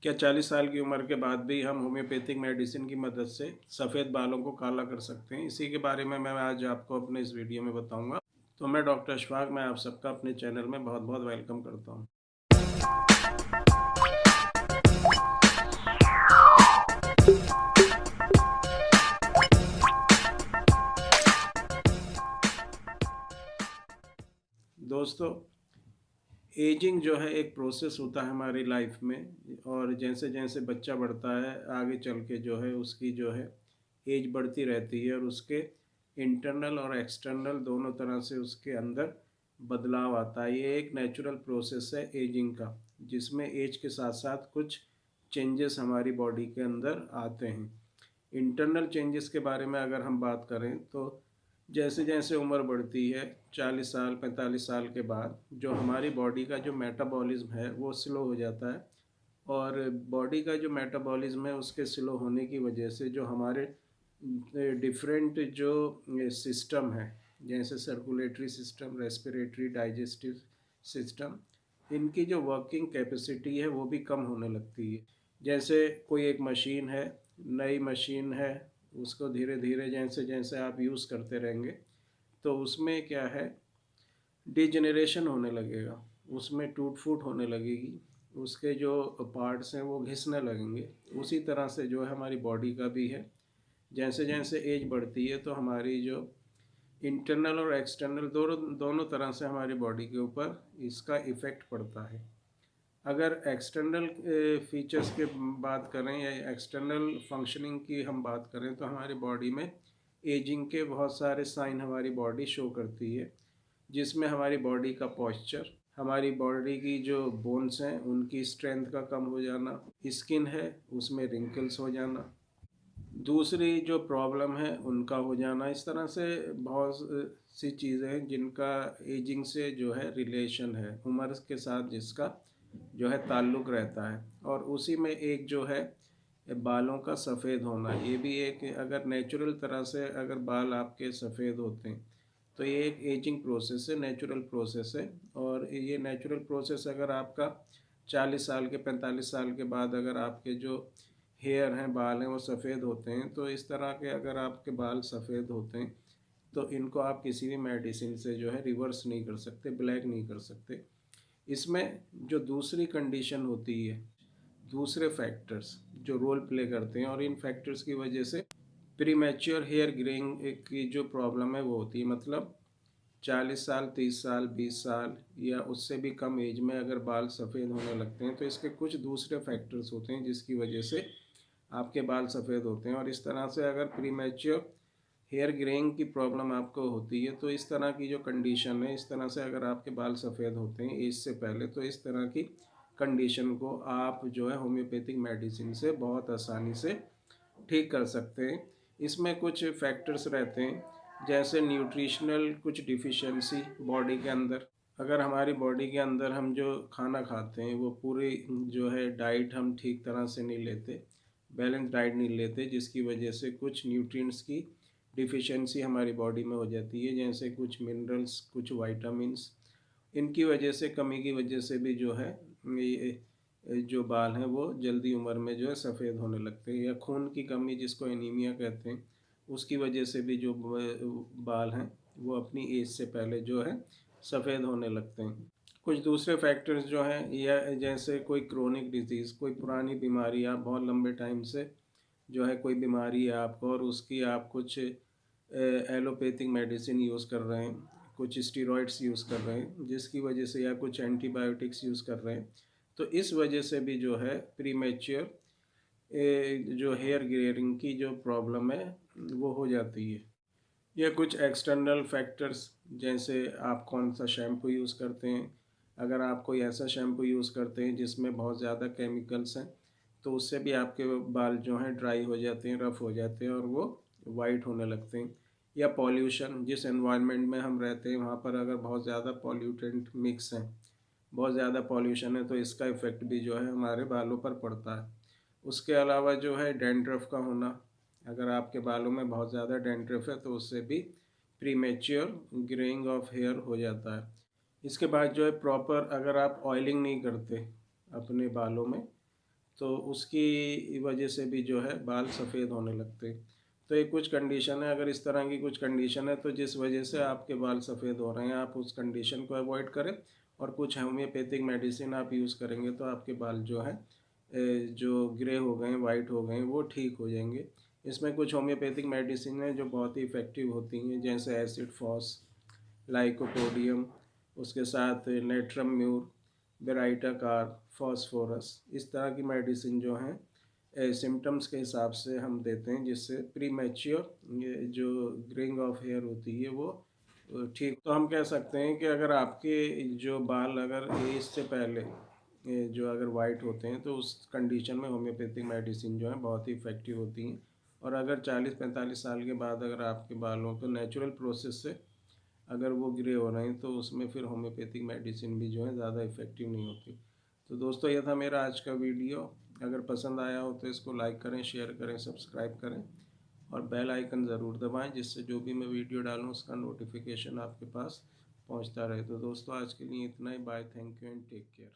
क्या 40 साल की उम्र के बाद भी हम होम्योपैथिक मेडिसिन की मदद से सफ़ेद बालों को काला कर सकते हैं? इसी के बारे में मैं आज आपको अपने इस वीडियो में बताऊंगा। तो मैं डॉक्टर अशफाक, मैं आप सबका अपने चैनल में बहुत बहुत वेलकम करता हूं। दोस्तों, एजिंग जो है एक प्रोसेस होता है हमारी लाइफ में, और जैसे जैसे बच्चा बढ़ता है आगे चल के जो है उसकी जो है एज बढ़ती रहती है, और उसके इंटरनल और एक्सटर्नल दोनों तरह से उसके अंदर बदलाव आता है। ये एक नेचुरल प्रोसेस है एजिंग का, जिसमें एज के साथ साथ कुछ चेंजेस हमारी बॉडी के अंदर आते हैं। इंटरनल चेंजेस के बारे में अगर हम बात करें तो जैसे जैसे उम्र बढ़ती है 40 साल 45 साल के बाद जो हमारी बॉडी का जो मेटाबॉलिज्म है वो स्लो हो जाता है, और बॉडी का जो मेटाबॉलिज्म है उसके स्लो होने की वजह से जो हमारे डिफरेंट जो सिस्टम है, जैसे circulatory system, respiratory, digestive system, इनकी जो वर्किंग कैपेसिटी है वो भी कम होने लगती है। जैसे कोई एक मशीन है, नई मशीन है, उसको धीरे धीरे जैसे जैसे आप यूज़ करते रहेंगे तो उसमें क्या है, डिजेनरेशन होने लगेगा, उसमें टूट फूट होने लगेगी, उसके जो पार्ट्स हैं वो घिसने लगेंगे। उसी तरह से जो है हमारी बॉडी का भी है। जैसे जैसे एज बढ़ती है तो हमारी जो इंटरनल और एक्सटर्नल दोनों दोनों तरह से हमारी बॉडी के ऊपर इसका इफ़ेक्ट पड़ता है। अगर एक्सटर्नल फीचर्स के बात करें या एक्सटर्नल फंक्शनिंग की हम बात करें तो हमारी बॉडी में एजिंग के बहुत सारे साइन हमारी बॉडी शो करती है, जिसमें हमारी बॉडी का पॉस्चर, हमारी बॉडी की जो बोन्स हैं उनकी स्ट्रेंथ का कम हो जाना, स्किन है उसमें रिंकल्स हो जाना, दूसरी जो प्रॉब्लम है उनका हो जाना। इस तरह से बहुत सी चीज़ें हैं जिनका एजिंग से जो है रिलेशन है, उम्र के साथ जिसका जो है ताल्लुक़ रहता है। और उसी में एक जो है बालों का सफ़ेद होना, ये भी एक, अगर नेचुरल तरह से अगर बाल आपके सफ़ेद होते हैं तो ये एक एजिंग प्रोसेस है, नेचुरल प्रोसेस है। और ये नेचुरल प्रोसेस अगर आपका 40 साल के 45 साल के बाद अगर आपके जो हेयर हैं, बाल हैं, वो सफ़ेद होते हैं, तो इस तरह के अगर आपके बाल सफ़ेद होते हैं तो इनको आप किसी भी मेडिसिन से जो है रिवर्स नहीं कर सकते, ब्लैक नहीं कर सकते। इसमें जो दूसरी कंडीशन होती है, दूसरे फैक्टर्स जो रोल प्ले करते हैं, और इन फैक्टर्स की वजह से प्रीमैच्योर हेयर ग्रेइंग की जो प्रॉब्लम है वो होती है। मतलब 40 साल, 30 साल, 20 साल या उससे भी कम एज में अगर बाल सफ़ेद होने लगते हैं तो इसके कुछ दूसरे फैक्टर्स होते हैं जिसकी वजह से आपके बाल सफ़ेद होते हैं। और इस तरह से अगर प्रीमैच्योर हेयर ग्रेइंग की प्रॉब्लम आपको होती है तो इस तरह की जो कंडीशन है, इस तरह से अगर आपके बाल सफ़ेद होते हैं एज से पहले, तो इस तरह की कंडीशन को आप जो है होम्योपैथिक मेडिसिन से बहुत आसानी से ठीक कर सकते हैं। इसमें कुछ फैक्टर्स रहते हैं, जैसे न्यूट्रिशनल कुछ डिफिशिएंसी बॉडी के अंदर। अगर हमारी बॉडी के अंदर हम जो खाना खाते हैं वो पूरी जो है डाइट हम ठीक तरह से नहीं लेते, बैलेंस डाइट नहीं लेते, जिसकी वजह से कुछ न्यूट्रिएंट्स की डिफिशिएंसी हमारी बॉडी में हो जाती है, जैसे कुछ मिनरल्स, कुछ वाइटामिन्स। इनकी वजह से, कमी की वजह से भी जो है ये जो बाल हैं वो जल्दी उम्र में जो है सफ़ेद होने लगते हैं। या खून की कमी, जिसको एनीमिया कहते हैं, उसकी वजह से भी जो बाल हैं वो अपनी एज से पहले जो है सफ़ेद होने लगते हैं। कुछ दूसरे फैक्टर्स जो हैं, या जैसे कोई क्रोनिक डिजीज़, कोई पुरानी बीमारी, आप बहुत लंबे टाइम से जो है कोई बीमारी है आपको और उसकी आप कुछ एलोपैथिक मेडिसिन यूज़ कर रहे हैं, कुछ स्टेरॉइड्स यूज़ कर रहे हैं जिसकी वजह से, या कुछ एंटीबायोटिक्स यूज़ कर रहे हैं, तो इस वजह से भी जो है प्रीमेच्योर जो हेयर ग्रेइंग की जो प्रॉब्लम है वो हो जाती है। या कुछ एक्सटर्नल फैक्टर्स, जैसे आप कौन सा शैम्पू यूज़ करते हैं। अगर आप कोई ऐसा शैम्पू यूज़ करते हैं जिसमें बहुत ज़्यादा केमिकल्स हैं तो उससे भी आपके बाल जो हैं ड्राई हो जाते हैं, रफ़ हो जाते हैं, और वो वाइट होने लगते हैं। या पॉल्यूशन, जिस एनवायरनमेंट में हम रहते हैं वहाँ पर अगर बहुत ज़्यादा पॉल्यूटेंट मिक्स हैं, बहुत ज़्यादा पॉल्यूशन है, तो इसका इफ़ेक्ट भी जो है हमारे बालों पर पड़ता है। उसके अलावा जो है डैंड्रफ का होना, अगर आपके बालों में बहुत ज़्यादा डैंड्रफ है तो उससे भी प्रीमेच्योर ग्रेइंग ऑफ हेयर हो जाता है। इसके बाद जो है प्रॉपर, अगर आप ऑयलिंग नहीं करते अपने बालों में तो उसकी वजह से भी जो है बाल सफ़ेद होने लगते हैं। तो ये कुछ कंडीशन है, अगर इस तरह की कुछ कंडीशन है तो जिस वजह से आपके बाल सफ़ेद हो रहे हैं, आप उस कंडीशन को अवॉइड करें और कुछ होम्योपैथिक मेडिसिन आप यूज़ करेंगे तो आपके बाल जो है जो ग्रे हो गए हैं, वाइट हो गए हैं, वो ठीक हो जाएंगे। इसमें कुछ होम्योपैथिक मेडिसिन हैं जो बहुत ही इफ़ेक्टिव होती हैं, जैसे एसिड फॉस, लाइकोपोडियम, उसके साथ नेट्रम म्यूर, बेराइटाकार, फॉस्फोरस, इस तरह की मेडिसिन जो हैं सिम्टम्स के हिसाब से हम देते हैं, जिससे प्री मैच्योर ये जो ग्रेइंग ऑफ हेयर होती है वो ठीक। तो हम कह सकते हैं कि अगर आपके जो बाल अगर एज से पहले जो अगर वाइट होते हैं तो उस कंडीशन में होम्योपैथिक मेडिसिन जो है बहुत ही इफ़ेक्टिव होती हैं। और अगर 40-45 साल के बाद अगर आपके बालों को नेचुरल प्रोसेस से अगर वो ग्रे हो रहे हैं तो उसमें फिर होम्योपैथिक मेडिसिन भी जो है ज़्यादा इफ़ेक्टिव नहीं होती। तो दोस्तों ये था मेरा आज का वीडियो। अगर पसंद आया हो तो इसको लाइक करें, शेयर करें, सब्सक्राइब करें और बेल आइकन ज़रूर दबाएं, जिससे जो भी मैं वीडियो डालूँ उसका नोटिफिकेशन आपके पास पहुंचता रहे। तो दोस्तों आज के लिए इतना ही। Bye, thank you and take care.